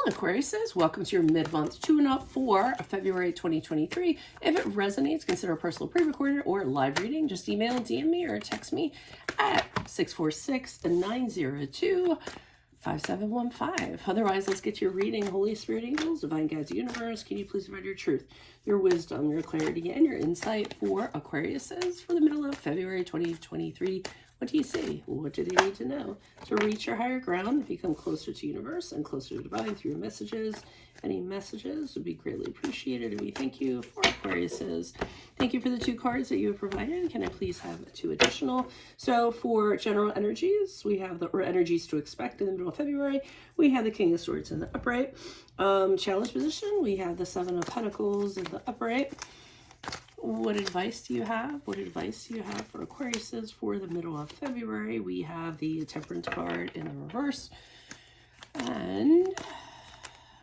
Aquarius says, welcome to your mid-month tune-up for February 2023. If it resonates, consider a personal pre-recorded or live reading. Just email, DM me, or text me at 646-902-5715. Otherwise, let's get to your reading. Holy Spirit, angels, divine guides, universe, can you please provide your truth, your wisdom, your clarity, and your insight for Aquariuses for the middle of February 2023? What do you see? What do they need to know to reach your higher ground, become closer to universe and closer to divine through your messages? Any messages would be greatly appreciated. And we thank you for Aquariuses. Thank you for the 2 cards that you have provided. Can I please have 2 additional? So for general energies, we have the energies to expect in the middle of February. We have the King of Swords in the upright. Challenge position, we have the 7 of Pentacles in the upright. What advice do you have? What advice do you have for Aquariuses for the middle of February? We have the Temperance card in the reverse. And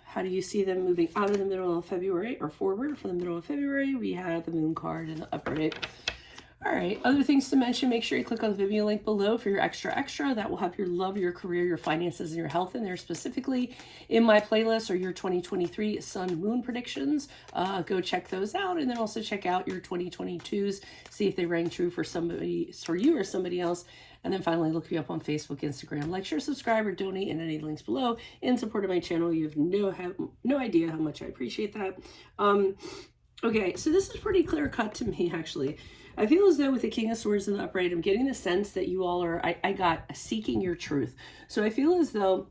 how do you see them moving out of the middle of February or forward for the middle of February? We have the Moon card in the upright. All right, other things to mention, make sure you click on the Vimeo link below for your extra. That will have your love, your career, your finances, and your health in there specifically. In my playlist or your 2023 Sun Moon predictions, go check those out. And then also check out your 2022s, see if they rang true for somebody, for you or somebody else. And then finally, look me up on Facebook, Instagram, like, share, subscribe, or donate in any links below in support of my channel. You have no idea how much I appreciate that. Okay, so this is pretty clear cut to me, actually. I feel as though with the King of Swords in the upright, I'm getting the sense that you all are, I got seeking your truth. So I feel as though,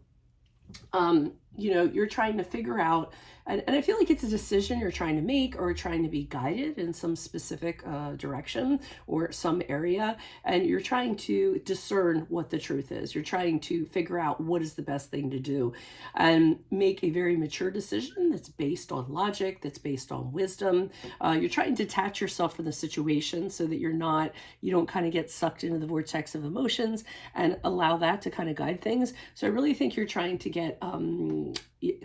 you know, you're trying to figure out, and I feel like it's a decision you're trying to make or trying to be guided in some specific direction or some area, and you're trying to discern what the truth is. You're trying to figure out what is the best thing to do and make a very mature decision that's based on logic, that's based on wisdom. You're trying to detach yourself from the situation so that you don't kind of get sucked into the vortex of emotions and allow that to kind of guide things. So I really think you're trying to get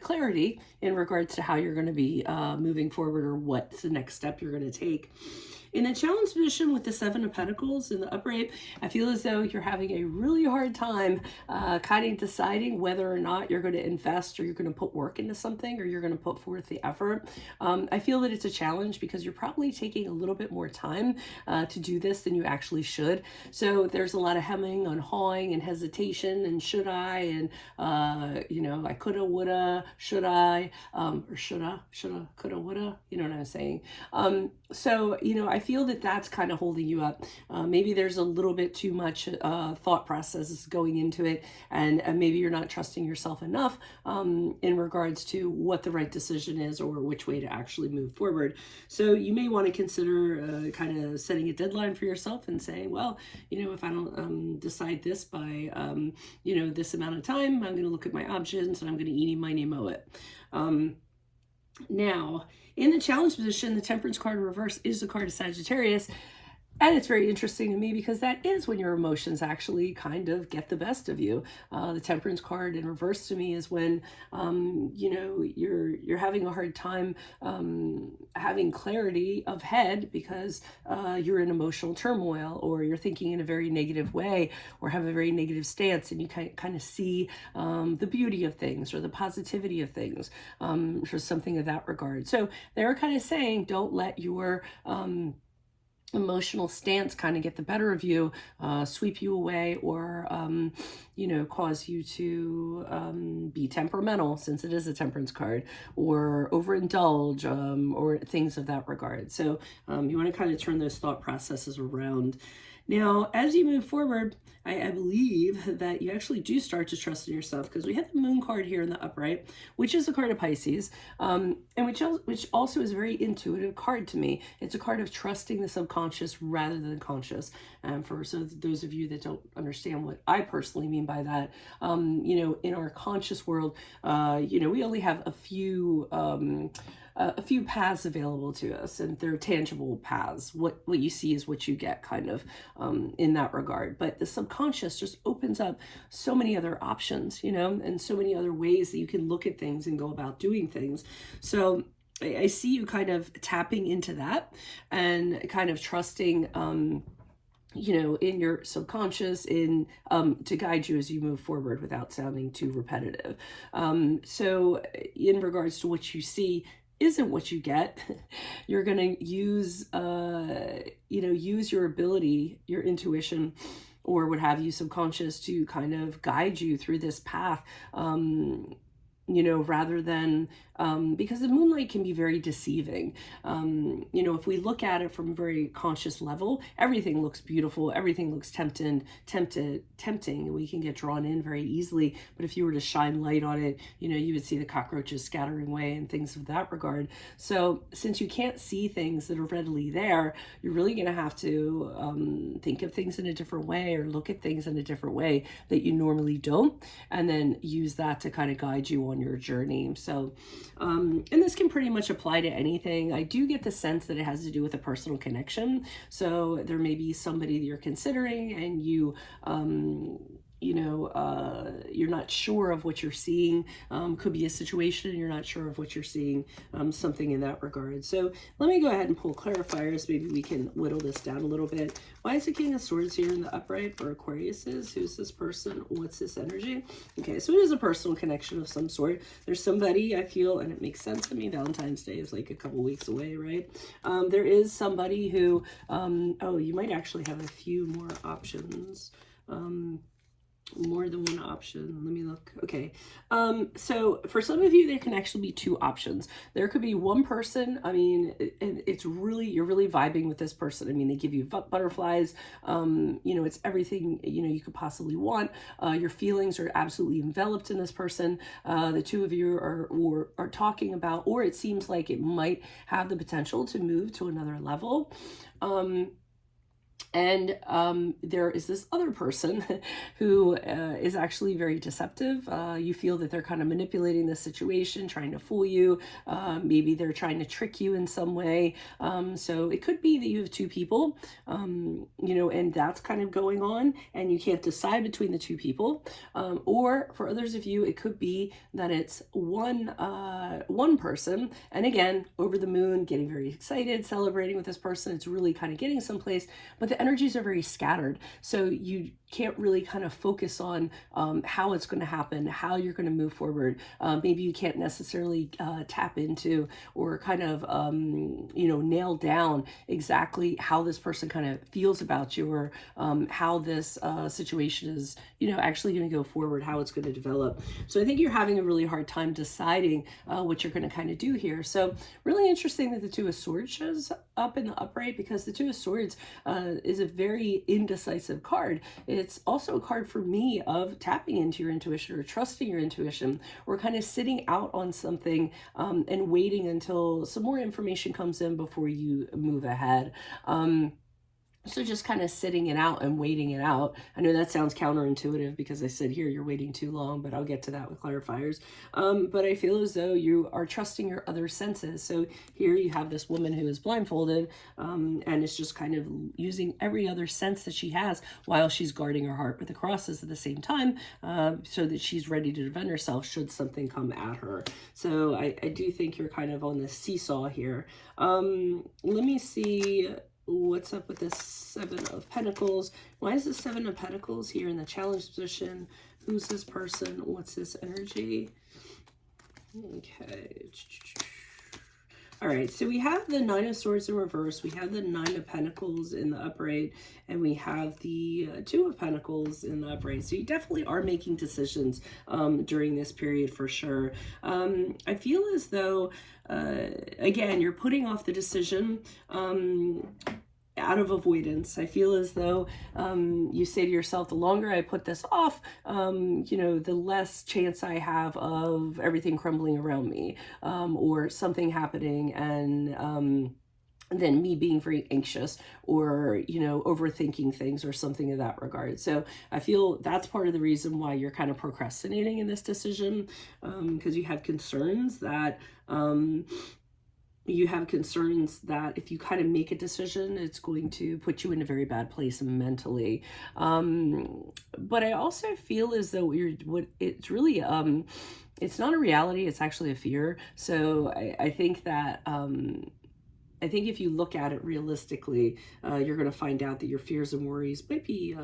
clarity in regards to how you're going to be moving forward or what's the next step you're going to take. In a challenge position with the 7 of Pentacles in the upright, I feel as though you're having a really hard time kind of deciding whether or not you're going to invest or you're going to put work into something or you're going to put forth the effort. I feel that it's a challenge because you're probably taking a little bit more time to do this than you actually should. So there's a lot of hemming and hawing and hesitation and should I, and you know, I coulda, woulda, should I, or shoulda, coulda, woulda, you know what I'm saying? So, you know, I feel that that's kind of holding you up. Maybe there's a little bit too much thought processes going into it, and maybe you're not trusting yourself enough in regards to what the right decision is or which way to actually move forward. So you may want to consider kind of setting a deadline for yourself and saying, well, you know, if I don't decide this by, you know, this amount of time, I'm going to look at my options and I'm going to eeny, miny, moe it. Now, in the challenge position, the Temperance card in reverse is the card of Sagittarius. And it's very interesting to me because that is when your emotions actually kind of get the best of you. The Temperance card in reverse to me is when, you know, you're having a hard time having clarity of head because you're in emotional turmoil or you're thinking in a very negative way or have a very negative stance, and you kind of see the beauty of things or the positivity of things or something of that regard. So they're kind of saying, don't let your emotional stance kind of get the better of you, sweep you away, or you know, cause you to be temperamental, since it is a Temperance card, or overindulge, or things of that regard. So you want to kind of turn those thought processes around. Now, as you move forward, I believe that you actually do start to trust in yourself, because we have the Moon card here in the upright, which is a card of Pisces, and which also is a very intuitive card to me. It's a card of trusting the subconscious rather than conscious. So those of you that don't understand what I personally mean by that, you know, in our conscious world, you know, we only have a few paths available to us, and they're tangible paths. What you see is what you get, kind of, in that regard. But the subconscious just opens up so many other options, you know, and so many other ways that you can look at things and go about doing things. So I see you kind of tapping into that and kind of trusting in your subconscious, in to guide you as you move forward without sounding too repetitive. So in regards to what you see isn't what you get, you're going to use, use your ability, your intuition, or what have you, subconscious, to kind of guide you through this path. Rather than, because the moonlight can be very deceiving. If we look at it from a very conscious level, everything looks beautiful, everything looks tempting, and we can get drawn in very easily. But if you were to shine light on it, you would see the cockroaches scattering away and things of that regard. So since you can't see things that are readily there, you're really going to have to think of things in a different way, or look at things in a different way that you normally don't, and then use that to kind of guide you on your journey. So, and this can pretty much apply to anything. I do get the sense that it has to do with a personal connection. So there may be somebody that you're considering, and you're not sure of what you're seeing. Could be a situation and you're not sure of what you're seeing, something in that regard. So let me go ahead and pull clarifiers. Maybe we can whittle this down a little bit. Why is the King of Swords here in the upright for Aquariuses? Who's this person? What's this energy? Okay, so it is a personal connection of some sort. There's somebody, I feel, and it makes sense to me, Valentine's Day is like a couple weeks away, right? There is somebody who, you might actually have a few more options. More than one option. Let me look. Okay. So for some of you, there can actually be two options. There could be one person. I mean, it's really, you're really vibing with this person. I mean, they give you butterflies. It's everything, you could possibly want. Your feelings are absolutely enveloped in this person. The two of you are talking about, or it seems like it might have the potential to move to another level. And there is this other person who is actually very deceptive. You feel that they're kind of manipulating the situation, trying to fool you. Maybe they're trying to trick you in some way. So it could be that you have two people, and that's kind of going on, and you can't decide between the two people. Or for others of you, it could be that it's one person, and again, over the moon, getting very excited, celebrating with this person. It's really kind of getting someplace, but the energies are very scattered. So you can't really kind of focus on how it's going to happen, how you're going to move forward. Maybe you can't necessarily tap into or kind of, nail down exactly how this person kind of feels about you, or how this situation is, actually going to go forward, how it's going to develop. So I think you're having a really hard time deciding what you're going to kind of do here. So really interesting that the Two of Swords shows up in the upright, because the Two of Swords is a very indecisive card. It's also a card for me of tapping into your intuition, or trusting your intuition, or kind of sitting out on something and waiting until some more information comes in before you move ahead. So just kind of sitting it out and waiting it out. I know that sounds counterintuitive because I said here you're waiting too long, but I'll get to that with clarifiers. But I feel as though you are trusting your other senses. So here you have this woman who is blindfolded, and is just kind of using every other sense that she has while she's guarding her heart with the crosses at the same time, so that she's ready to defend herself should something come at her. So I do think you're kind of on this seesaw here. Let me see what's up with this Seven of Pentacles. Why is the Seven of Pentacles here in the challenge position? Who's this person? What's this energy? Okay. All right, so we have the Nine of Swords in reverse, we have the Nine of Pentacles in the upright, and we have the Two of Pentacles in the upright. So you definitely are making decisions during this period for sure. I feel as though, again, you're putting off the decision out of avoidance. I feel as though you say to yourself, the longer I put this off, the less chance I have of everything crumbling around me, or something happening, and then me being very anxious, or, overthinking things or something in that regard. So I feel that's part of the reason why you're kind of procrastinating in this decision, because you have concerns that, if you kind of make a decision, it's going to put you in a very bad place mentally. But I also feel as though it's really, it's not a reality, it's actually a fear. So I think that, I think if you look at it realistically, you're going to find out that your fears and worries might be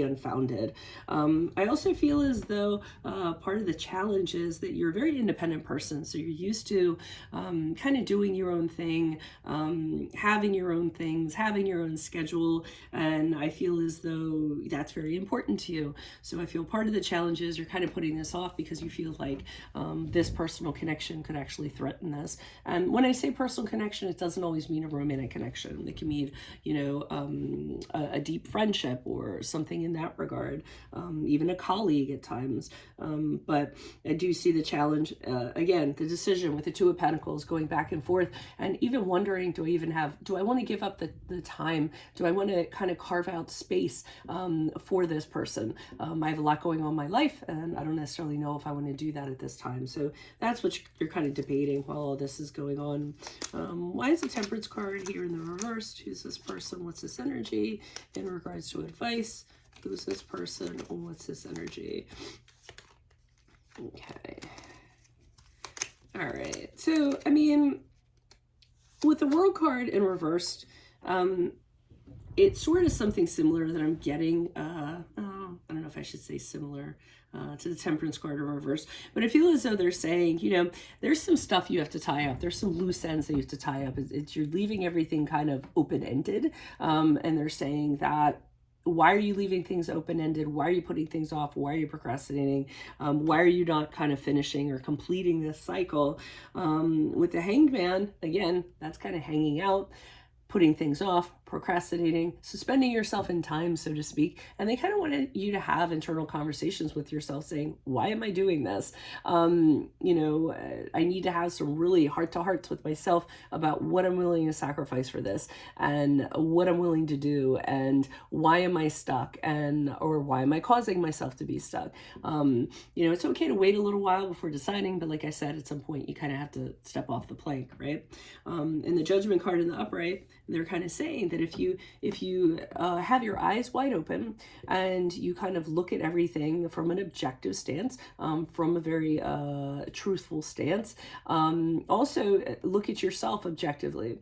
unfounded. I also feel as though part of the challenge is that you're a very independent person, so you're used to kind of doing your own thing, having your own things, having your own schedule, and I feel as though that's very important to you. So I feel part of the challenge is you're kind of putting this off because you feel like this personal connection could actually threaten this. And when I say personal connection, it doesn't always mean a romantic connection. It can mean, a deep friendship or something in that regard, even a colleague at times. But I do see the challenge, again, the decision with the Two of Pentacles going back and forth, and even wondering, do I want to give up the time? Do I want to kind of carve out space for this person? I have a lot going on in my life, and I don't necessarily know if I want to do that at this time. So that's what you're kind of debating while all this is going on. Why is the Temperance card here in the reverse? Who's this person? What's this energy in regards to advice? Who's this person? What's this energy? Okay. All right. So, I mean, with the World card in reversed, it's sort of something similar that I'm getting. I don't know if I should say similar to the Temperance card in reverse, but I feel as though they're saying, there's some stuff you have to tie up. There's some loose ends that you have to tie up. You're leaving everything kind of open-ended, and they're saying that, why are you leaving things open-ended? Why are you putting things off? Why are you procrastinating? Why are you not kind of finishing or completing this cycle? With the Hanged Man, again, that's kind of hanging out, putting things off, procrastinating, suspending yourself in time, so to speak. And they kind of wanted you to have internal conversations with yourself saying, why am I doing this? I need to have some really heart-to-hearts with myself about what I'm willing to sacrifice for this and what I'm willing to do and why am I stuck or why am I causing myself to be stuck? It's okay to wait a little while before deciding, but like I said, at some point you kind of have to step off the plank, right? In the Judgment card in the upright, they're kind of saying that if you have your eyes wide open and you kind of look at everything from an objective stance, from a very truthful stance, also look at yourself objectively,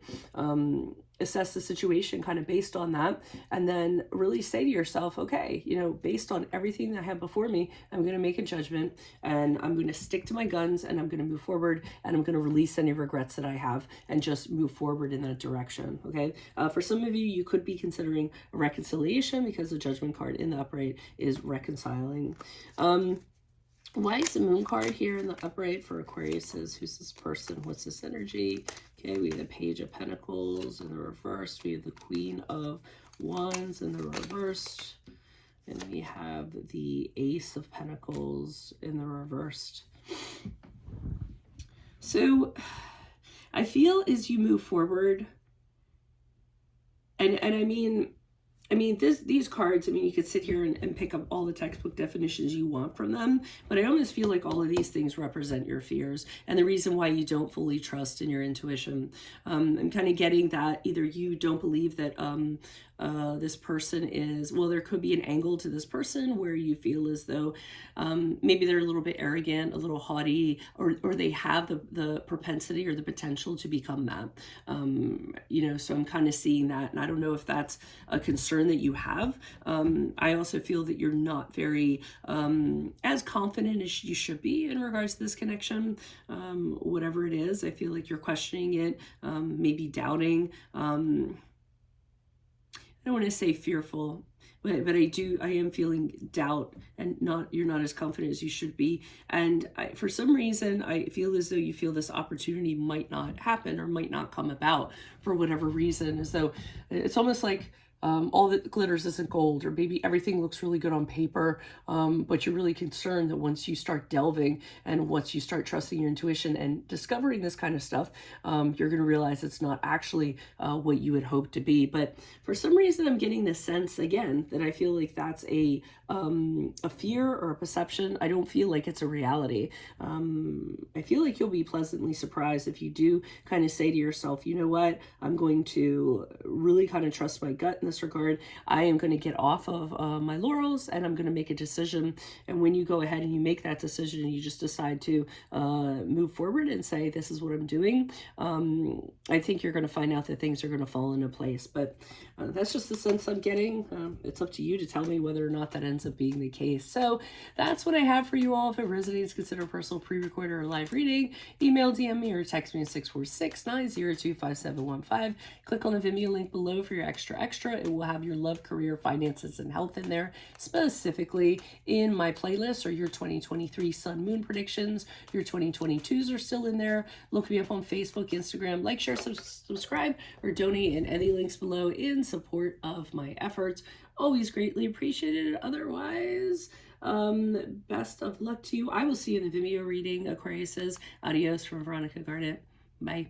assess the situation kind of based on that, and then really say to yourself, okay, based on everything that I have before me, I'm going to make a judgment and I'm going to stick to my guns and I'm going to move forward and I'm going to release any regrets that I have and just move forward in that direction. Okay. For some of you, you could be considering a reconciliation because the Judgment card in the upright is reconciling. Why is the Moon card here in the upright for Aquarius? Who's this person? What's this energy? Okay, we have the Page of Pentacles in the reverse. We have the Queen of Wands in the reversed. And we have the Ace of Pentacles in the reversed. So I feel as you move forward, and I mean these cards, you could sit here and pick up all the textbook definitions you want from them, but I almost feel like all of these things represent your fears and the reason why you don't fully trust in your intuition. I'm kind of getting that either you don't believe that this person is, well, there could be an angle to this person where you feel as though maybe they're a little bit arrogant, a little haughty, or they have the propensity or the potential to become that. So I'm kind of seeing that, and I don't know if that's a concern that you have. I also feel that you're not very as confident as you should be in regards to this connection. Whatever it is, I feel like you're questioning it, maybe doubting. I don't want to say fearful, but I am feeling doubt and you're not as confident as you should be. And for some reason, I feel as though you feel this opportunity might not happen or might not come about for whatever reason, as though it's almost like all that glitters isn't gold, or maybe everything looks really good on paper, but you're really concerned that once you start delving and once you start trusting your intuition and discovering this kind of stuff, you're going to realize it's not actually what you had hoped to be. But for some reason, I'm getting this sense again that I feel like that's a fear or a perception. I don't feel like it's a reality. I feel like you'll be pleasantly surprised if you do kind of say to yourself, you know what, I'm going to really kind of trust my gut in in this regard. I am going to get off of my laurels, and I'm going to make a decision. And when you go ahead and you make that decision and you just decide to move forward and say, this is what I'm doing, I think you're going to find out that things are going to fall into place. But that's just the sense I'm getting. It's up to you to tell me whether or not that ends up being the case. So that's what I have for you all. If it resonates, consider a personal pre-recorded or live reading. Email, DM me, or text me at 646-902-5715. Click on the Vimeo link below for your extra. It will have your love, career, finances, and health in there. Specifically in my playlist or your 2023 sun moon predictions. Your 2022s are still in there. Look me up on Facebook, Instagram. Like, share, subscribe, or donate in any links below in support of my efforts. Always greatly appreciated. Otherwise, best of luck to you. I will see you in the Vimeo reading. Aquarius says, adios from Veronica Garnet. Bye.